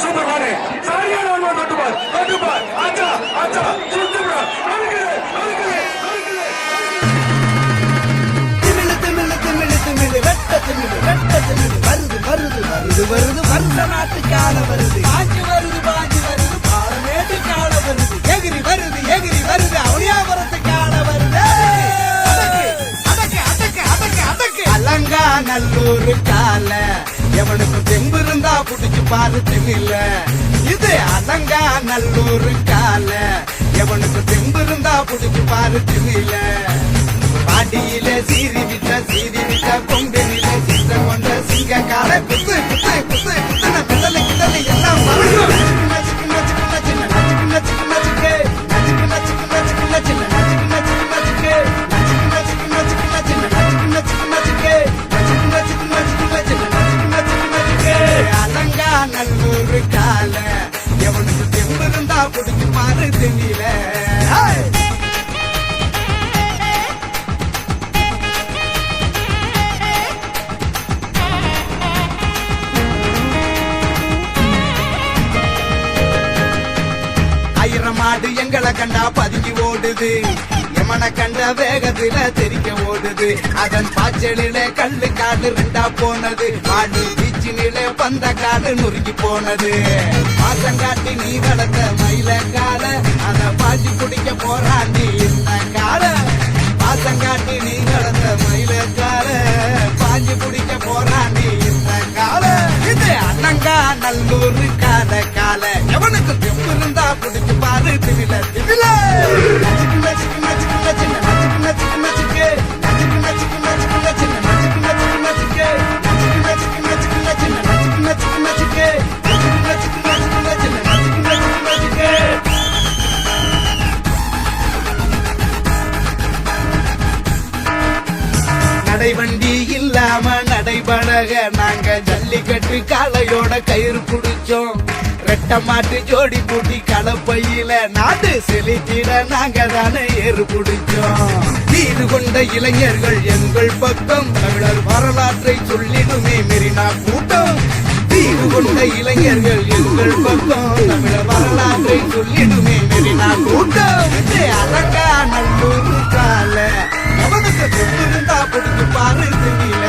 super மாடு சரியான தொட்டுப்பார் ஆச்சா சுத்துறா வருது வருஷ நாட்டு கால வருது பாஞ்சு வருது பாலமேட்டு கால வருது எகிரி வருது அவனியாபுரத்து கால வருது அதக்கு அலங்கா நல்லூர் கால எவனுக்கு தெம்பு இருந்தா புடிச்சு பாரு தெரியல இது அலங்கா நல்லூர் கால எவனுக்கு தெம்பு இருந்தா புடிச்சு பாரு தெரியல பாடியில சீறி விட்ட கொம்பினில சித்த கொண்ட சிங்க கால குத்து கிடலை எல்லாம் அலங்கா நல்லூர் கால எவனுக்கு தெம்பு இருந்தா புடிச்சு பாரு தெரியல மாடு எங்களை கண்டா பதுங்கி ஓடுது எமனை கண்ட வேகத்தில தெரிக்க ஓடுது அதன் பாய்ச்சலிலே கல்லு காடு ரெண்டா போனது மாடு பீச்சினிலே பந்த காடு நுறுக்கி போனது பாசங்காட்டி நீ வளர்த்த மயில கால அத பாஞ்சி குடிக்க போராண்டி இந்த கால பாசங்காட்டி நீ வளர்த்த மயில கால பாஞ்சி குடிக்க போராண்டி இந்த கால இது அண்ணங்கா நல்லூர் கால எவனுக்கு தெம்பு இருந்தா பிடிச்சு பாரு திவில நடைவண்டி இல்லாம நடைபழக நாங்க ஜல்லிக்கட்டு காளையோட கயிறு பிடிச்சோம் ரெட்ட மாட்டு ஜோடி பூட்டி கலப்பையில நாடு செலுத்திட நாங்க தானே ஏறு பிடிச்சோம் வீடு கொண்ட இளைஞர்கள் எங்கள் பக்கம் தமிழர் வரலாற்றை சொல்லிடுமே மெரினா கூட்டம் வீடு கொண்ட இளைஞர்கள் எங்கள் பக்கம் தமிழர் வரலாற்றை சொல்லிடுமே மெரினா கூட்டம் அலங்கா நல்லூர் கால அவனுக்கு இருந்தா பிடிச்சு பாரு தெரியல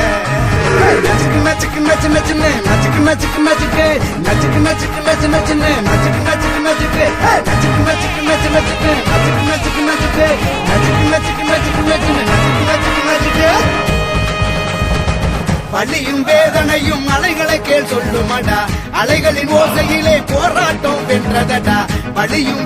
பள்ளியும் வேதனையும் அலைகளை கேள் சொல்லுமடா அலைகளின் ஓசையிலே போராட்டம் வென்றதடா பள்ளியும்